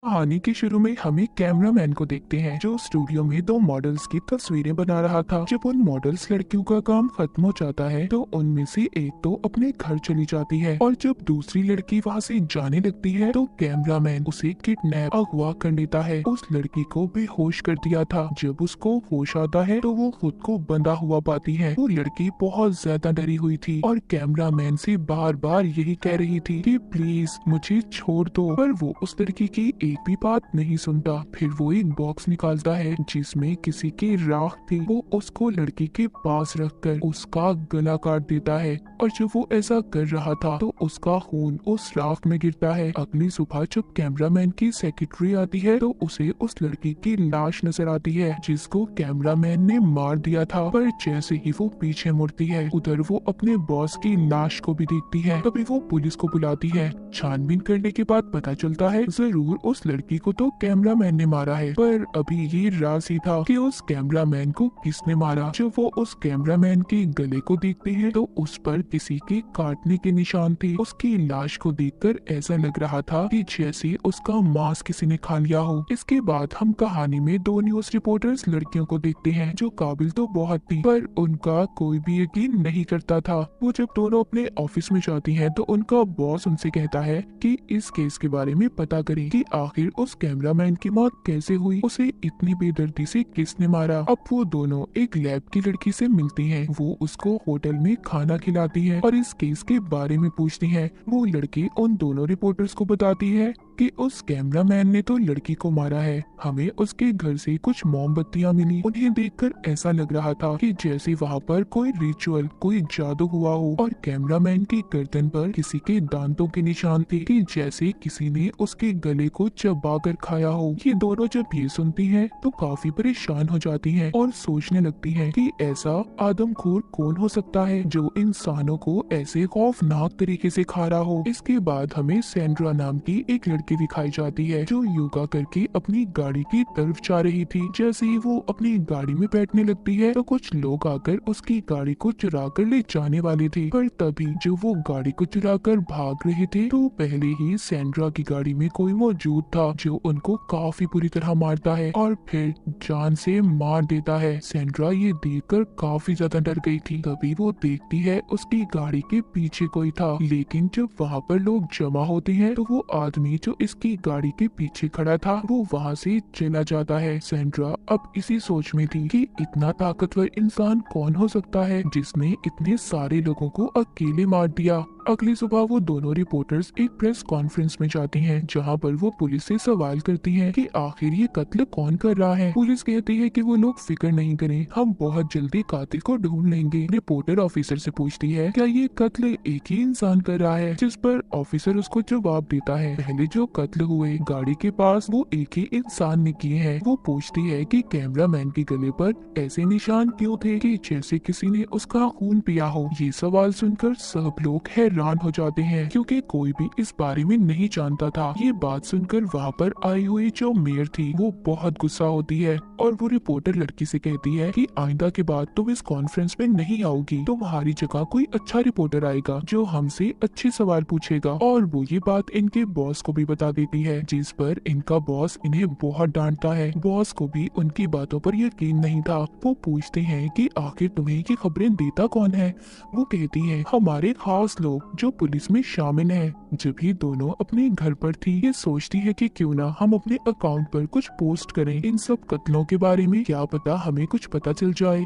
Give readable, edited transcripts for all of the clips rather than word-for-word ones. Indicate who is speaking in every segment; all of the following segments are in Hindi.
Speaker 1: कहानी के शुरू में हमें कैमरामैन को देखते हैं जो स्टूडियो में दो मॉडल्स की तस्वीरें बना रहा था। जब उन मॉडल्स लड़कियों का काम खत्म हो जाता है तो उनमें से एक तो अपने घर चली जाती है और जब दूसरी लड़की वहाँ से जाने लगती है तो कैमरामैन उसे किडनैप अगवा कर लेता है। उस लड़की को बेहोश कर दिया था। जब उसको होश आता है तो वो खुद को बंधा हुआ पाती है। वो लड़की बहुत ज्यादा डरी हुई थी और कैमरामैन से बार बार यही कह रही थी कि प्लीज मुझे छोड़ दो, पर वो उस लड़की की एक भी बात नहीं सुनता। फिर वो एक बॉक्स निकालता है जिसमें किसी की राख थी। वो उसको लड़की के पास रखकर उसका गला काट देता है और जब वो ऐसा कर रहा था तो उसका खून उस राख में गिरता है। अगली सुबह जब कैमरामैन की सेक्रेटरी आती है तो उसे उस लड़की की लाश नजर आती है जिसको कैमरामैन ने मार दिया था। पर जैसे ही वो पीछे मुड़ती है उधर वो अपने बॉस की लाश को भी देखती है। तभी वो पुलिस को बुलाती है। छानबीन करने के बाद पता चलता है जरूर उस लड़की को तो कैमरामैन ने मारा है, पर अभी ये राज ही था कि उस कैमरामैन को किसने मारा। जब वो उस कैमरामैन के गले को देखते हैं तो उस पर किसी के काटने के निशान थे। उसकी लाश को देखकर ऐसा लग रहा था कि जैसे उसका मांस किसी ने खा लिया हो। इसके बाद हम कहानी में दो न्यूज रिपोर्टर्स लड़कियों को देखते हैं जो काबिल तो बहुत थी पर उनका कोई भी यकीन नहीं करता था। वो जब दोनों अपने ऑफिस में जाती हैं तो उनका बॉस उनसे कहता है कि इस केस के बारे में पता करें कि आखिर उस कैमरामैन की मौत कैसे हुई, उसे इतनी बेदर्दी से किसने मारा। अब वो दोनों एक लैब की लड़की से मिलती हैं। वो उसको होटल में खाना खिलाती है और इस केस के बारे में पूछती है। वो लड़की उन दोनों रिपोर्टर्स को बताती है कि उस कैमरामैन ने तो लड़की को मारा है। हमें उसके घर से कुछ मोमबत्तियां मिली। उन्हें देखकर ऐसा लग रहा था कि जैसे वहाँ पर कोई रिचुअल, कोई जादू हुआ हो और कैमरामैन की गर्दन पर किसी के दांतों के निशान थे कि जैसे किसी ने उसके गले को चबा कर खाया हो। ये दोनों जब ये सुनती हैं तो काफी परेशान हो जाती हैं और सोचने लगती हैं कि ऐसा आदमखोर कौन हो सकता है जो इंसानों को ऐसे खौफनाक तरीके से खा रहा हो। इसके बाद हमें सैंड्रा नाम की एक लड़की दिखाई जाती है जो योगा करके अपनी गाड़ी की तरफ जा रही थी। जैसे ही वो अपनी गाड़ी में बैठने लगती है तो कुछ लोग आकर उसकी गाड़ी को चुरा कर ले जाने वाले थे, पर तभी जो वो गाड़ी को चुरा कर भाग रहे थे तो पहले ही सैंड्रा की गाड़ी में कोई मौजूद था जो उनको काफी बुरी तरह मारता है और फिर जान से मार देता है। सैंड्रा ये देखकर काफी ज्यादा डर गई थी। तभी वो देखती है उसकी गाड़ी के पीछे कोई था, लेकिन जब वहाँ पर लोग जमा होते हैं तो वो आदमी जो इसकी गाड़ी के पीछे खड़ा था वो वहाँ से चला जाता है। सैंड्रा अब इसी सोच में थी कि इतना ताकतवर इंसान कौन हो सकता है जिसने इतने सारे लोगों को अकेले मार दिया। अगली सुबह वो दोनों रिपोर्टर्स एक प्रेस कॉन्फ्रेंस में जाती हैं जहां पर वो पुलिस से सवाल करती हैं कि आखिर ये कत्ल कौन कर रहा है। पुलिस कहती है कि वो लोग फिक्र नहीं करें, हम बहुत जल्दी कातिल को ढूंढ लेंगे। रिपोर्टर ऑफिसर से पूछती है क्या ये कत्ल एक ही इंसान कर रहा है, जिस पर ऑफिसर उसको जवाब देता है पहले जो कत्ल हुए गाड़ी के पास वो एक ही इंसान ने किए हैं। वो पूछती है कि कैमरामैन के गले पर ऐसे निशान क्यों थे कि जैसे किसी ने उसका खून पिया हो। ये सवाल सुनकर सब लोग हैरान हो जाते हैं क्योंकि कोई भी इस बारे में नहीं जानता था। ये बात सुनकर वहाँ पर आई हुई जो मेयर थी वो बहुत गुस्सा होती है और वो रिपोर्टर लड़की से कहती है कि आइंदा के बाद तुम इस कॉन्फ्रेंस में नहीं आओगी, तुम्हारी जगह कोई अच्छा रिपोर्टर आएगा जो हमसे अच्छे सवाल पूछेगा। और वो ये बात इनके बॉस को भी बता देती है, जिस पर इनका बॉस इन्हें बहुत डांटता है। बॉस को भी उनकी बातों पर यकीन नहीं था। वो पूछते हैं कि आखिर तुम्हें ये खबरें देता कौन है। वो कहती है हमारे खास लोग जो पुलिस में शामिल हैं। जब ही दोनों अपने घर पर थी ये सोचती है कि क्यों ना हम अपने अकाउंट पर कुछ पोस्ट करें इन सब कत्लों के बारे में, क्या पता हमें कुछ पता चल जाए।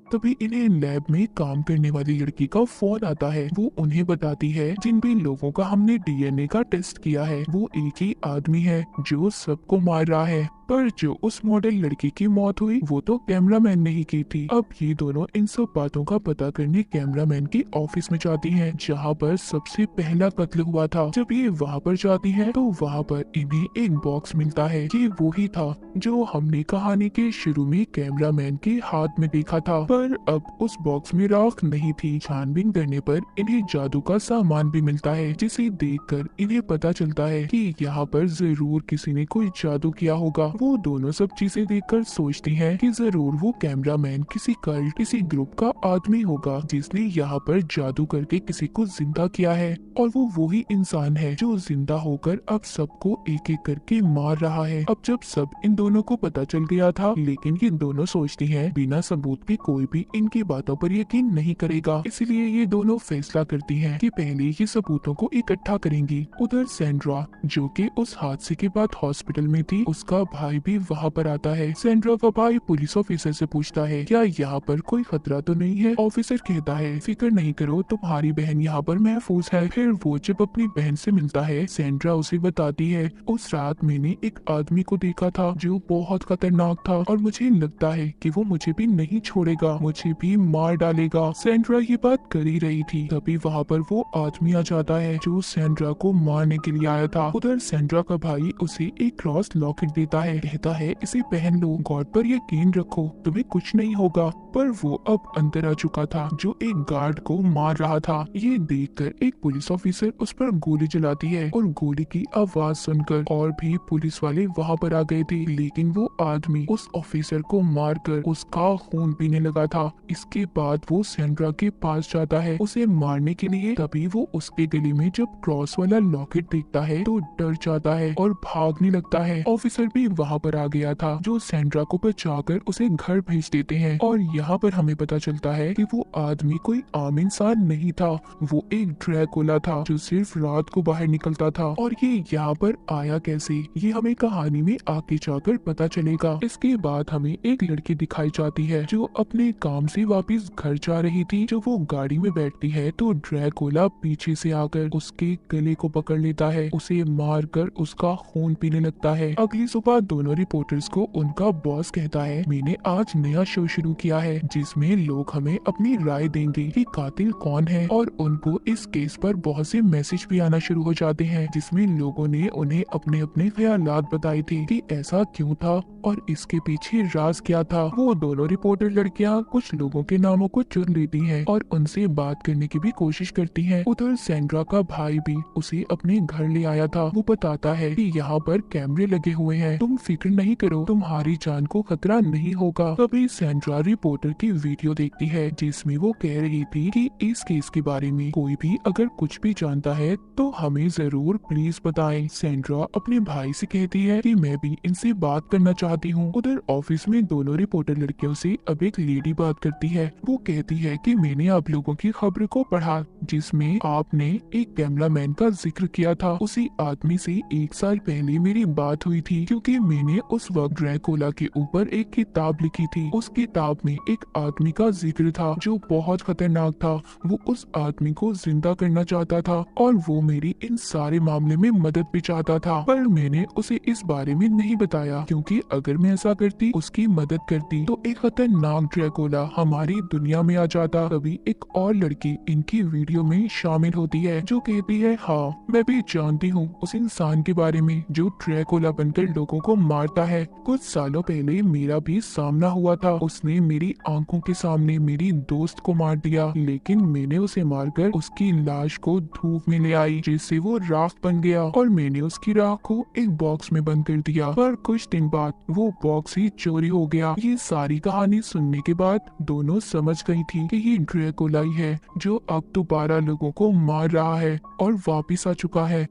Speaker 1: तभी इन्हें लैब में काम करने वाली लड़की का फोन आता है। वो उन्हें बताती है जिन भी लोगों का हमने डीएनए का टेस्ट किया है वो एक ही आदमी है जो सबको मार रहा है, पर जो उस मॉडल लड़की की मौत हुई वो तो कैमरामैन ने ही की थी। अब ये दोनों इन सब बातों का पता करने कैमरामैन की ऑफिस में जाती हैं जहाँ पर सबसे पहला कत्ल हुआ था। जब ये वहाँ पर जाती हैं तो वहाँ पर इन्हें एक बॉक्स मिलता है। ये वो ही था जो हमने कहानी के शुरू में कैमरामैन के हाथ में देखा था, पर अब उस बॉक्स में राख नहीं थी। छानबीन करने पर इन्हें जादू का सामान भी मिलता है जिसे देखकर इन्हें पता चलता है कि यहाँ पर जरूर किसी ने कोई जादू किया होगा। वो दोनों सब चीजें देखकर सोचती हैं कि जरूर वो कैमरामैन किसी कल्ट, किसी ग्रुप का आदमी होगा जिसने यहाँ पर जादू करके किसी को जिंदा किया है, और वो वही इंसान है जो जिंदा होकर अब सबको एक एक करके मार रहा है। अब जब सब इन दोनों को पता चल गया था, लेकिन ये दोनों सोचती हैं बिना सबूत के कोई भी इनकी बातों पर यकीन नहीं करेगा, इसलिए ये दोनों फैसला करती हैं कि पहले ये सबूतों को इकट्ठा करेंगी। उधर सैंड्रा, जो कि उस हादसे के बाद हॉस्पिटल में थी, उसका भाई भी वहाँ पर आता है। सैंड्रा का भाई पुलिस ऑफिसर से पूछता है क्या यहाँ पर कोई खतरा तो नहीं है। ऑफिसर कहता है फिक्र नहीं करो, तुम्हारी बहन यहाँ पर महफूज है। फिर वो जब अपनी बहन से मिलता है, सैंड्रा उसे बताती है उस रात मैंने एक आदमी को देखा था जो बहुत खतरनाक था, और मुझे लगता है कि वो मुझे भी नहीं छोड़ेगा, मुझे भी मार डालेगा। सैंड्रा ये बात कर ही रही थी, तभी वहाँ पर वो आदमी आ जाता है जो सैंड्रा को मारने के लिए आया था। उधर सैंड्रा का भाई उसे एक क्रॉस लॉकेट देता है, कहता है इसे पहन लो, गॉड पर यकीन रखो, तुम्हें कुछ नहीं होगा। पर वो अब अंदर आ चुका था जो एक गार्ड को मार रहा था। ये देखकर एक पुलिस ऑफिसर उस पर गोली चलाती है, और गोली की आवाज सुनकर और भी पुलिस वाले वहाँ पर आ गए थे, लेकिन वो आदमी उस ऑफिसर को मारकर उसका खून पीने लगा था। इसके बाद वो सैंड्रा के पास जाता है उसे मारने के लिए, तभी वो उसके गले में जब क्रॉस वाला लॉकेट देखता है तो डर जाता है और भागने लगता है। ऑफिसर भी वहाँ पर आ गया था जो सैंड्रा को बचाकर उसे घर भेज देते हैं, और यहाँ पर हमें पता चलता है कि वो आदमी कोई आम इंसान नहीं था, वो एक ड्रैकुला था जो सिर्फ रात को बाहर निकलता था। और ये यहाँ पर आया कैसे, ये हमें कहानी में आगे जाकर पता चलेगा। इसके बाद हमें एक लड़की दिखाई जाती है जो अपने काम से वापस घर जा रही थी। जो वो गाड़ी में बैठती है तो ड्रैकुला पीछे से आकर उसके गले को पकड़ लेता है, उसे मारकर उसका खून पीने लगता है। अगली सुबह दोनों रिपोर्टर्स को उनका बॉस कहता है मैंने आज नया शो शुरू किया है जिसमें लोग हमें अपनी राय देंगे कि कातिल कौन है, और उनको इस केस पर बहुत से मैसेज भी आना शुरू हो जाते हैं जिसमें लोगों ने उन्हें अपने अपने ख्यालात बताए थे कि ऐसा क्यों था और इसके पीछे राज क्या था। वो दोनों रिपोर्टर लड़कियां कुछ लोगों के नामों को चुन लेती हैं और उनसे बात करने की भी कोशिश करती हैं। उधर सैंड्रा का भाई भी उसे अपने घर ले आया था। वो बताता है कि यहाँ पर कैमरे लगे हुए हैं, तुम फिक्र नहीं करो, तुम्हारी जान को खतरा नहीं होगा। तभी सैंड्रा रिपोर्टर की वीडियो देखती है जिसमें वो कह रही थी कि इस केस के बारे में कोई भी अगर कुछ भी जानता है तो हमें जरूर प्लीज बताएं। सैंड्रा अपने भाई से कहती है कि मैं भी इनसे बात करना चाहती हूँ। उधर ऑफिस में दोनों रिपोर्टर लड़कियों से अब एक लेडी बात करती है। वो कहती है कि मैंने आप लोगों की खबर को पढ़ा जिसमें आपने एक कैमरामैन का जिक्र किया था। उसी आदमी से 1 साल पहले मेरी बात हुई थी क्योंकि मैंने उस वक्त ड्रैकुला के ऊपर एक किताब लिखी थी। उस किताब में एक आदमी का जिक्र था जो बहुत खतरनाक था। वो उस आदमी को जिंदा करना चाहता था और वो मेरी इन सारे मामले में मदद भी चाहता था, पर मैंने उसे इस बारे में नहीं बताया क्योंकि अगर मैं ऐसा करती, उसकी मदद करती, तो एक खतरनाक ड्रैकुला हमारी दुनिया में आ जाता। तभी एक और लड़की इनकी वीडियो में शामिल होती है जो कहती है हाँ मैं भी जानती हूँ उस इंसान के बारे में जो ड्रैकुला बनकर लोगों को मारता है। कुछ सालों पहले मेरा भी सामना हुआ था, उसने मेरी आंखों के सामने मेरी दोस्त को मार दिया, लेकिन मैंने उसे मारकर उसकी लाश को धूप में ले आई जिससे वो राख बन गया और मैंने उसकी राख को एक बॉक्स में बंद कर दिया। पर कुछ दिन बाद वो बॉक्स ही चोरी हो गया। ये सारी कहानी सुनने के बाद दोनों समझ गई थी कि ये ड्रैकुला ही है जो अब दोबारा लोगों को मार रहा है और वापिस आ चुका है।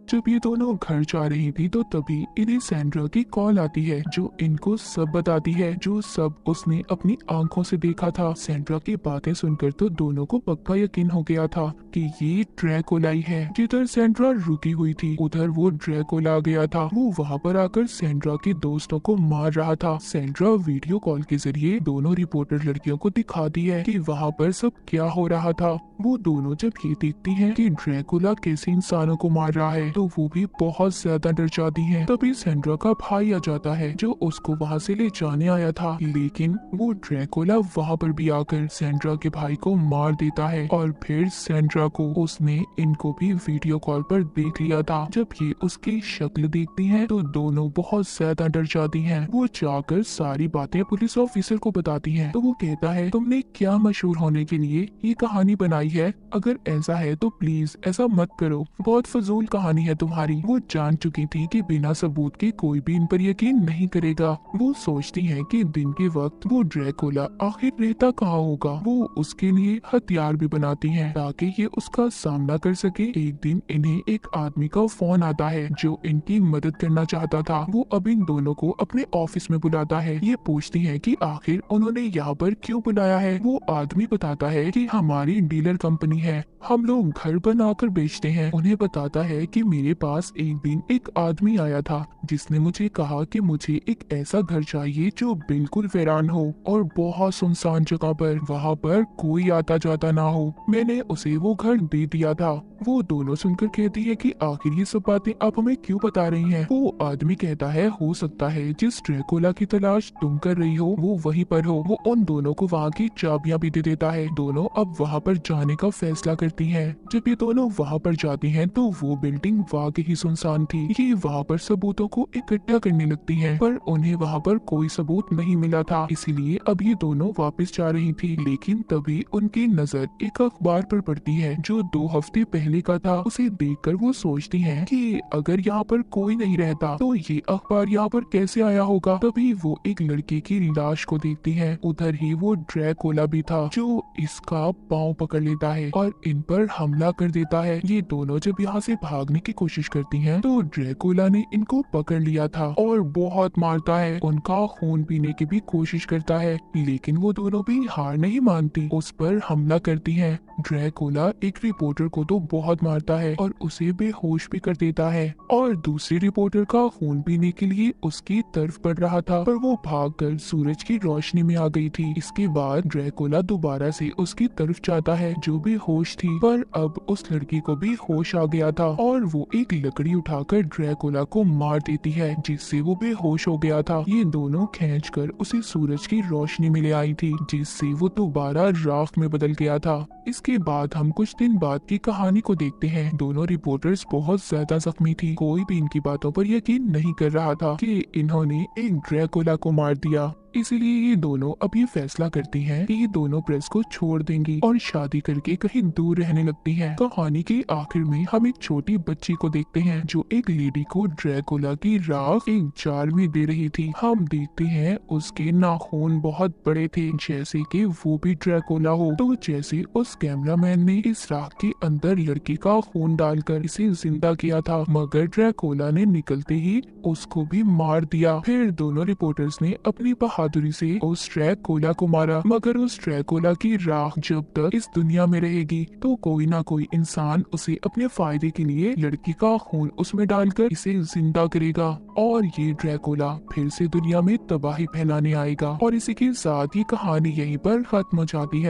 Speaker 1: जब ये दोनों घर जा रही थी तो तभी इन्हें सैंड्रा की कॉल आती है जो इनको सब बताती है जो सब उसने अपनी आंखों से देखा था। सैंड्रा की बातें सुनकर तो दोनों को पक्का यकीन हो गया था कि ये ड्रैकुला ही है। जिधर सैंड्रा रुकी हुई थी उधर वो ड्रैकुला आ गया था। वो वहाँ पर आकर सैंड्रा के दोस्तों को मार रहा था। सैंड्रा वीडियो कॉल के जरिए दोनों रिपोर्टर लड़कियों को दिखाती है कि वहाँ पर सब क्या हो रहा था। वो दोनों जब ये देखती हैं कि ड्रैकुला कैसे इंसानों को मार रहा है तो वो भी बहुत ज्यादा डर जाती हैं। तभी सैंड्रा का भाई आ जाता है जो उसको वहाँ से ले जाने आया था, लेकिन वो ड्रैकुला वहाँ पर भी आकर सैंड्रा के भाई को मार देता है और फिर सैंड्रा को उसने इनको भी वीडियो कॉल पर देख लिया था। जब ये उसकी शक्ल देखती हैं तो दोनों बहुत ज्यादा डर जाती हैं। वो जाकर सारी बातें पुलिस ऑफिसर को बताती हैं तो वो कहता है तुमने क्या मशहूर होने के लिए ये कहानी बनाई है, अगर ऐसा है तो प्लीज ऐसा मत करो, बहुत फजूल कहानी दुश्मनी है तुम्हारी। वो जान चुकी थी कि बिना सबूत के कोई भी इन पर यकीन नहीं करेगा। वो सोचती है कि दिन के वक्त वो ड्रैकुला आखिर रहता कहाँ होगा। वो उसके लिए हथियार भी बनाती हैं ताकि ये उसका सामना कर सके। एक दिन इन्हें एक आदमी का फोन आता है जो इनकी मदद करना चाहता था। वो अब इन दोनों को अपने ऑफिस में बुलाता है। ये पूछती है कि आखिर उन्होंने यहाँ पर क्यों बुलाया है। वो आदमी बताता है कि हमारी डीलर कंपनी है, हम लोग घर बनाकर बेचते हैं। उन्हें बताता है कि मेरे पास एक दिन एक आदमी आया था जिसने मुझे कहा कि मुझे एक ऐसा घर चाहिए जो बिल्कुल वीरान हो और बहुत सुनसान जगह पर, वहाँ पर कोई आता जाता ना हो। मैंने उसे वो घर दे दिया था। वो दोनों सुनकर कहती है कि आखिर ये सब बातें आप हमें क्यों बता रही हैं। वो आदमी कहता है हो सकता है जिस ड्रैकुला की तलाश तुम कर रही हो वो वहीं पर हो। वो उन दोनों को वहाँ की चाबियां भी दे देता है। दोनों अब वहाँ पर जाने का फैसला करती हैं। जब ये दोनों वहाँ पर जाती हैं तो वो बिल्डिंग वाकई ही सुनसान थी। ये वहाँ पर सबूतों को इकट्ठा करने लगती हैं, पर उन्हें वहाँ पर कोई सबूत नहीं मिला था, इसीलिए अब ये दोनों वापस जा रही थी। लेकिन तभी उनकी नजर एक अखबार पर पड़ती है जो 2 हफ्ते पहले का था। उसे देखकर वो सोचती हैं कि अगर यहाँ पर कोई नहीं रहता तो ये अखबार यहाँ पर कैसे आया होगा। तभी वो एक लड़के की लाश को देखती हैं। उधर ही वो ड्रैकुला भी था जो इसका पाँव पकड़ लेता है और इन पर हमला कर देता है। ये दोनों जब यहाँ से भागने की कोशिश करती हैं तो ड्रैकुला ने इनको पकड़ लिया था और बहुत मारता है। उनका खून पीने की भी कोशिश करता है, लेकिन वो दोनों भी हार नहीं मानती, उस पर हमला करती हैं। ड्रैकुला एक रिपोर्टर को तो बहुत मारता है और उसे बेहोश भी कर देता है और दूसरे रिपोर्टर का खून पीने के लिए उसकी तरफ बढ़ रहा था, पर वो भागकर सूरज की रोशनी में आ गई थी। इसके बाद ड्रैकुला दोबारा से उसकी तरफ जाता है जो बेहोश थी, पर अब उस लड़की को भी होश आ गया था और वो एक लकड़ी उठाकर ड्रैकुला को मार देती है जिससे वो बेहोश हो गया था। ये दोनों खींचकर उसे सूरज की रोशनी में ले आई थी जिससे वो दोबारा राख में बदल गया था। इसके बाद हम कुछ दिन बाद की कहानी को देखते हैं। दोनों रिपोर्टर्स बहुत ज्यादा जख्मी थी। कोई भी इनकी बातों पर यकीन नहीं कर रहा था कि इन्होंने एक ड्रैकुला को मार दिया। इसीलिए ये दोनों अब ये फैसला करती हैं कि ये दोनों प्रेस को छोड़ देंगी और शादी करके कहीं दूर रहने लगती हैं। कहानी के आखिर में हम एक छोटी बच्ची को देखते हैं जो एक लेडी को ड्रैकुला की राख एक जार में दे रही थी। हम देखते हैं उसके नाखून बहुत बड़े थे जैसे कि वो भी ड्रैकुला हो। तो जैसे उस कैमरामैन ने इस राख के अंदर लड़की का खून डालकर इसे जिंदा किया था, मगर ड्रैकुला ने निकलते ही उसको भी मार दिया। फिर दोनों रिपोर्टर्स ने अपनी बहादुरी से उस ड्रैकुला को मारा, मगर उस ड्रैकुला की राख जब तक इस दुनिया में रहेगी तो कोई ना कोई इंसान उसे अपने फायदे के लिए लड़की का खून उसमें डालकर इसे जिंदा करेगा और ये ड्रैकुला फिर से दुनिया में तबाही फैलाने आएगा। और इसी के साथ ही कहानी यहीं पर खत्म हो जाती है।